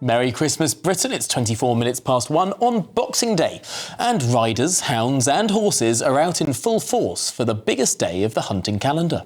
Merry Christmas, Britain. It's 24 minutes past 1 on Boxing Day. And riders, hounds and horses are out in full force for the biggest day of the hunting calendar.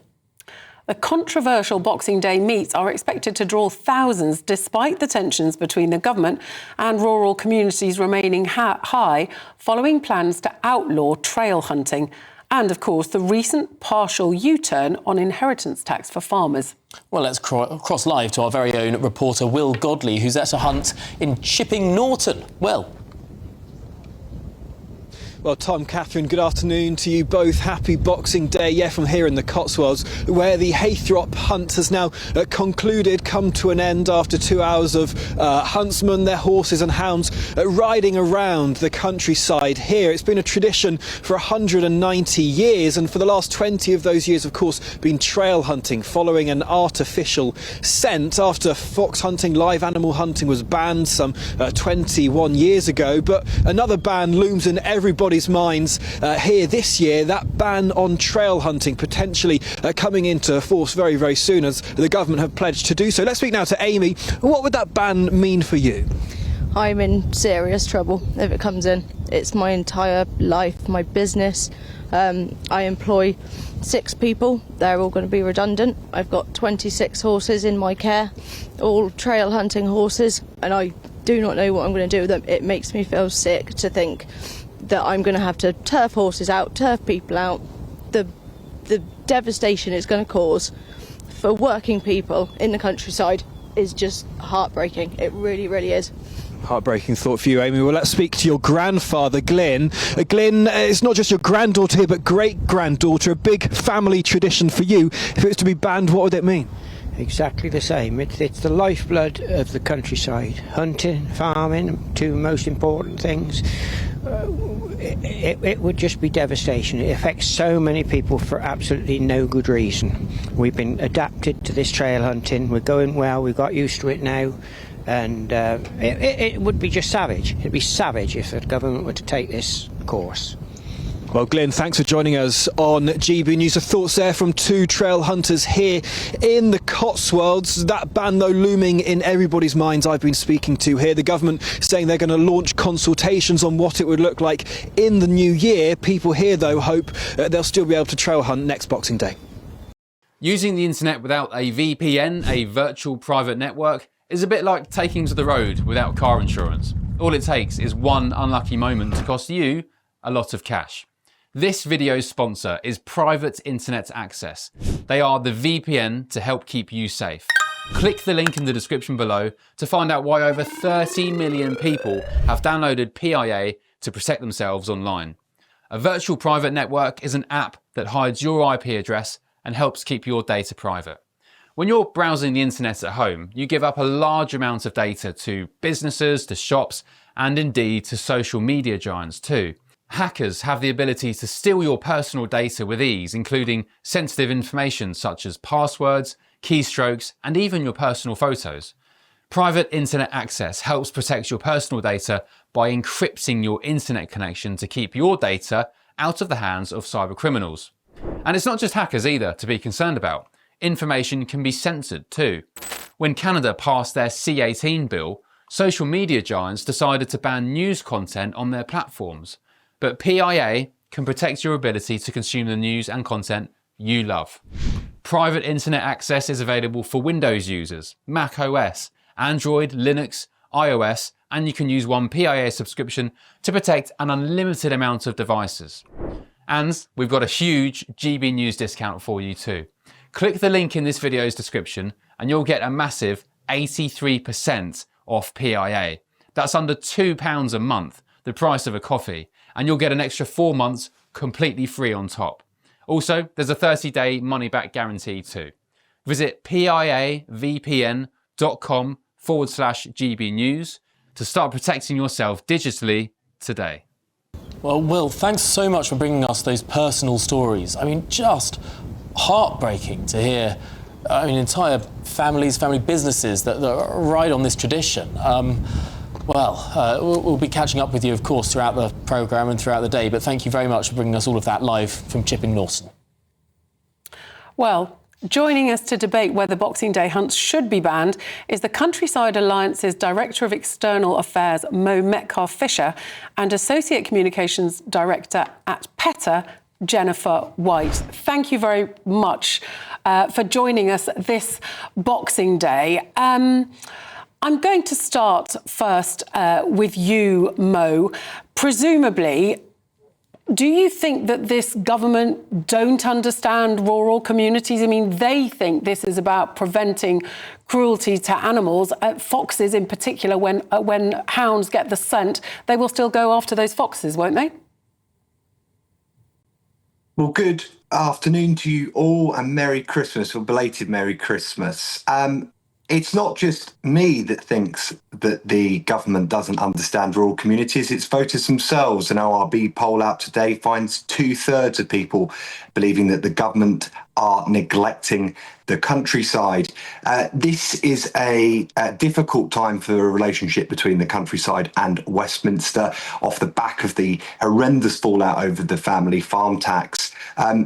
The controversial Boxing Day meets are expected to draw thousands despite the tensions between the government and rural communities remaining high following plans to outlaw trail hunting. And, of course, the recent partial U-turn on inheritance tax for farmers. Well, let's cross live to our very own reporter Will Godley, who's at a hunt in Chipping Norton. Well, Tom, Catherine, good afternoon to you both. Happy Boxing Day. Yeah, from here in the Cotswolds, where the Haythrop hunt has now concluded, come to an end after 2 hours of huntsmen, their horses and hounds riding around the countryside here. It's been a tradition for 190 years, and for the last 20 of those years, of course, been trail hunting, following an artificial scent after fox hunting, live animal hunting was banned some 21 years ago. But another ban looms in everybody's minds here this year, that ban on trail hunting potentially coming into force very, very soon, as the government have pledged to do so. Let's speak now to Amy. What would that ban mean for you? I'm in serious trouble if it comes in. It's my entire life, my business. I employ 6 people. They're all going to be redundant. I've got 26 horses in my care, all trail hunting horses, and I do not know what I'm going to do with them. It makes me feel sick to think that I'm going to have to turf horses out, turf people out. The devastation it's going to cause for working people in the countryside is just heartbreaking. It really, really is. Heartbreaking thought for you, Amy. Well, let's speak to your grandfather, Glyn. Glyn, it's not just your granddaughter here, but great-granddaughter, a big family tradition for you. If it was to be banned, what would it mean? Exactly the same. It's the lifeblood of the countryside. Hunting, farming, 2 most important things. It would just be devastation. It affects so many people for absolutely no good reason. We've been adapted to this trail hunting. We're going well. We've got used to it now. And it would be just savage. It'd be savage if the government were to take this course. Well, Glyn, thanks for joining us on GB News. The thoughts there from 2 trail hunters here in the Cotswolds. That ban, though, looming in everybody's minds I've been speaking to here. The government saying they're going to launch consultations on what it would look like in the new year. People here, though, hope they'll still be able to trail hunt next Boxing Day. Using the internet without a VPN, a virtual private network, is a bit like taking to the road without car insurance. All it takes is one unlucky moment to cost you a lot of cash. This video's sponsor is Private Internet Access. They are the VPN to help keep you safe. Click the link in the description below to find out why over 30 million people have downloaded PIA to protect themselves online. A virtual private network is an app that hides your IP address and helps keep your data private. When you're browsing the internet at home, you give up a large amount of data to businesses, to shops, and indeed to social media giants too. Hackers have the ability to steal your personal data with ease, including sensitive information such as passwords, keystrokes, and even your personal photos. Private Internet Access helps protect your personal data by encrypting your internet connection to keep your data out of the hands of cyber criminals. And it's not just hackers either to be concerned about. Information can be censored too. When Canada passed their C18 bill, social media giants decided to ban news content on their platforms. But PIA can protect your ability to consume the news and content you love. Private Internet Access is available for Windows users, Mac OS, Android, Linux, iOS, and you can use one PIA subscription to protect an unlimited amount of devices. And we've got a huge GB News discount for you too. Click the link in this video's description and you'll get a massive 83% off PIA. That's under £2 a month, the price of a coffee, and you'll get an extra 4 months completely free on top. Also, there's a 30-day money-back guarantee too. Visit piavpn.com/GB News to start protecting yourself digitally today. Well, Will, thanks so much for bringing us those personal stories. I mean, just heartbreaking to hear entire families, family businesses that ride on this tradition. We'll be catching up with you, of course, throughout the programme and throughout the day, but thank you very much for bringing us all of that live from Chipping Norton. Well, Joining us to debate whether Boxing Day hunts should be banned is the Countryside Alliance's Director of External Affairs, Mo Metcalf-Fisher, and Associate Communications Director at PETA, Jennifer White. Thank you very much for joining us this Boxing Day. I'm going to start first with you, Mo. Presumably, do you think that this government don't understand rural communities? I mean, they think this is about preventing cruelty to animals, foxes in particular. When hounds get the scent, they will still go after those foxes, won't they? Well, good afternoon to you all and Merry Christmas, or belated Merry Christmas. It's not just me that thinks that the government doesn't understand rural communities, it's voters themselves. An ORB poll out today finds 2/3 of people believing that the government are neglecting the countryside. This is a difficult time for a relationship between the countryside and Westminster off the back of the horrendous fallout over the family farm tax.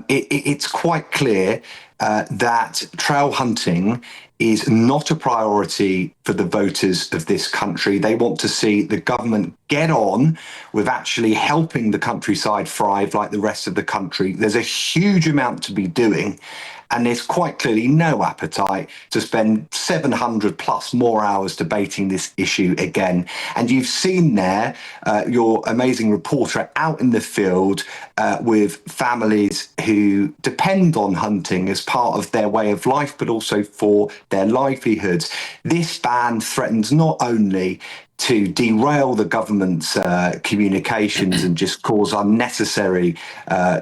It's quite clear that trail hunting is not a priority for the voters of this country. They want to see the government get on with actually helping the countryside thrive like the rest of the country. There's a huge amount to be doing, and there's quite clearly no appetite to spend 700 plus more hours debating this issue again. And you've seen there your amazing reporter out in the field with families who depend on hunting as part of their way of life, but also for their livelihoods. This ban threatens not only to derail the government's communications and just cause unnecessary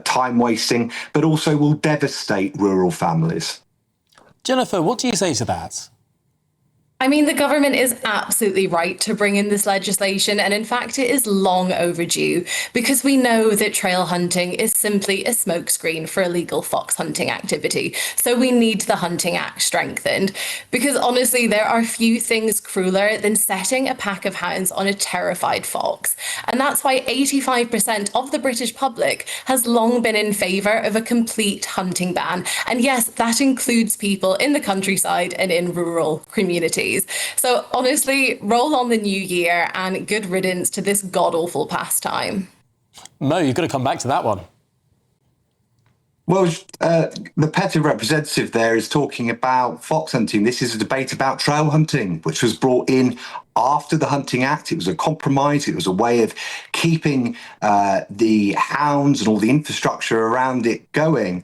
time wasting, but also will devastate rural families. Jennifer, what do you say to that? I mean, the government is absolutely right to bring in this legislation, and in fact, it is long overdue, because we know that trail hunting is simply a smokescreen for illegal fox hunting activity. So we need the Hunting Act strengthened, because honestly, there are few things crueler than setting a pack of hounds on a terrified fox. And that's why 85% of the British public has long been in favour of a complete hunting ban. And yes, that includes people in the countryside and in rural communities. So honestly, roll on the new year and good riddance to this god-awful pastime. Mo, you've got to come back to that one. Well, the PETA representative there is talking about fox hunting. This is a debate about trail hunting, which was brought in after the Hunting Act. It was a compromise. It was a way of keeping the hounds and all the infrastructure around it going.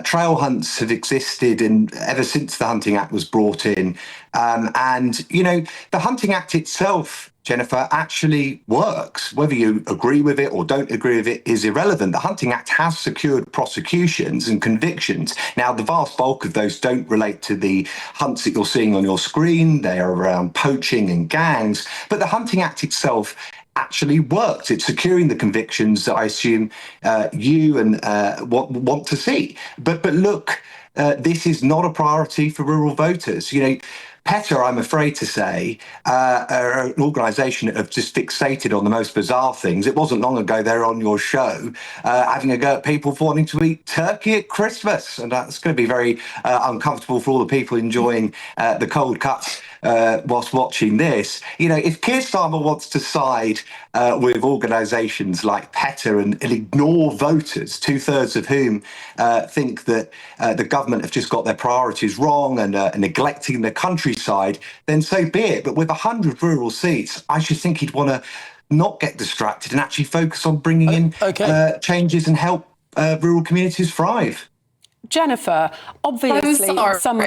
Trail hunts have existed ever since the Hunting Act was brought in. And, you know, the Hunting Act itself, Jennifer, actually works. Whether you agree with it or don't agree with it is irrelevant. The Hunting Act has secured prosecutions and convictions. Now, the vast bulk of those don't relate to the hunts that you're seeing on your screen. They are around poaching and gangs. But the Hunting Act itself actually worked. It's securing the convictions that I assume you and want to see. But look, this is not a priority for rural voters. You know, PETA, I'm afraid to say, are an organisation that have just fixated on the most bizarre things. It wasn't long ago they were on your show having a go at people for wanting to eat turkey at Christmas. And that's going to be very uncomfortable for all the people enjoying the cold cuts whilst watching this. You know, if Keir Starmer wants to side with organisations like PETA and ignore voters, 2/3 of whom think that the government have just got their priorities wrong and neglecting the countryside, then so be it. But with 100 rural seats, I should think he'd want to not get distracted and actually focus on bringing in changes and help rural communities thrive. Jennifer, obviously some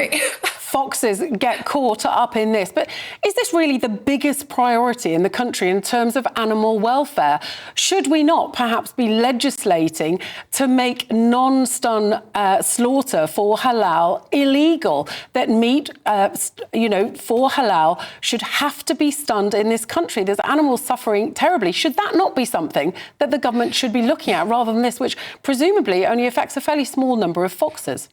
foxes get caught up in this, but is this really the biggest priority in the country in terms of animal welfare? Should we not perhaps be legislating to make non-stun slaughter for halal illegal? That meat, for halal should have to be stunned in this country. There's animals suffering terribly. Should that not be something that the government should be looking at rather than this, which presumably only affects a fairly small number of foxes?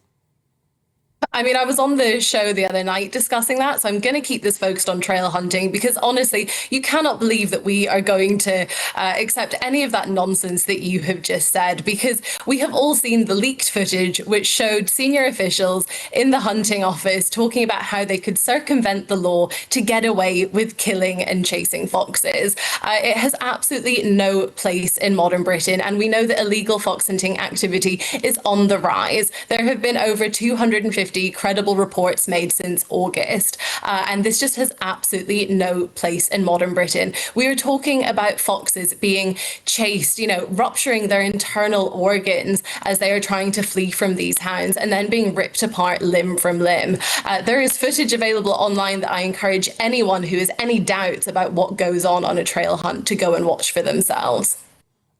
I mean, I was on the show the other night discussing that, so I'm going to keep this focused on trail hunting because honestly, you cannot believe that we are going to accept any of that nonsense that you have just said, because we have all seen the leaked footage which showed senior officials in the hunting office talking about how they could circumvent the law to get away with killing and chasing foxes. It has absolutely no place in modern Britain, and we know that illegal fox hunting activity is on the rise. There have been over 250 credible reports made since August, and this just has absolutely no place in modern Britain. We are talking about foxes being chased, rupturing their internal organs as they are trying to flee from these hounds and then being ripped apart limb from limb. There is footage available online that I encourage anyone who has any doubts about what goes on a trail hunt to go and watch for themselves.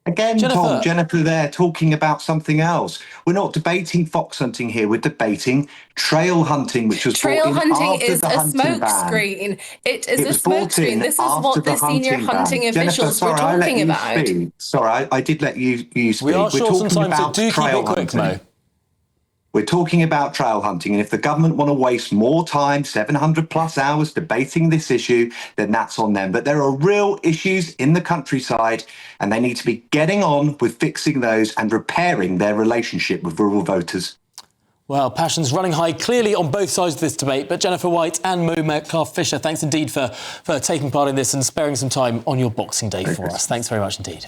Again, Tom, Jennifer there talking about something else. We're not debating fox hunting here. We're debating trail hunting, which was trail brought in hunting after is the a hunting smoke ban. screen. It is It a was smoke brought screen. in This is after what the senior hunting ban. hunting Jennifer, officials were sorry, I let talking you about. speak. Sorry, I did let you speak. We are We're short on talking time, so about do keep trail it quick, hunting. Mo. We're talking about trail hunting, and if the government want to waste more time, 700 plus hours debating this issue, then that's on them. But there are real issues in the countryside, and they need to be getting on with fixing those and repairing their relationship with rural voters. Well, passions running high clearly on both sides of this debate, but Jennifer White and Mo Metcalfe-Fisher, thanks indeed for taking part in this and sparing some time on your Boxing Day for us. Thanks very much indeed.